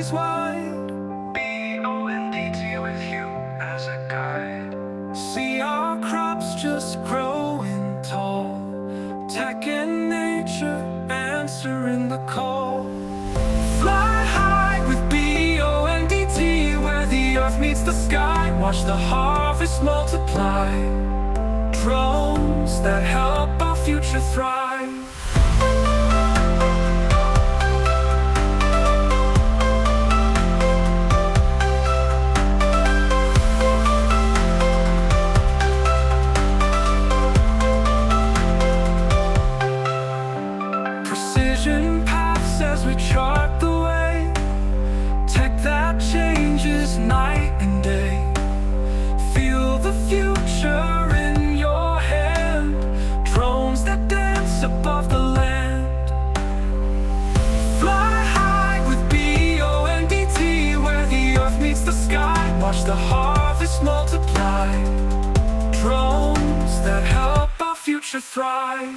galaxies wide. BEONDT with you as a guide. See our crops just growing tall, tech and nature answering the call. Fly high with BEONDT, where the earth meets the sky. Watch the harvest multiply, drones that help our future thrive. Precision paths as we chart the way, tech that changes night and day. Feel the future in your hand, drones that dance above the land. Fly high with BEONDT, where the earth meets the sky. Watch the harvest multiply, drones that help our future thrive.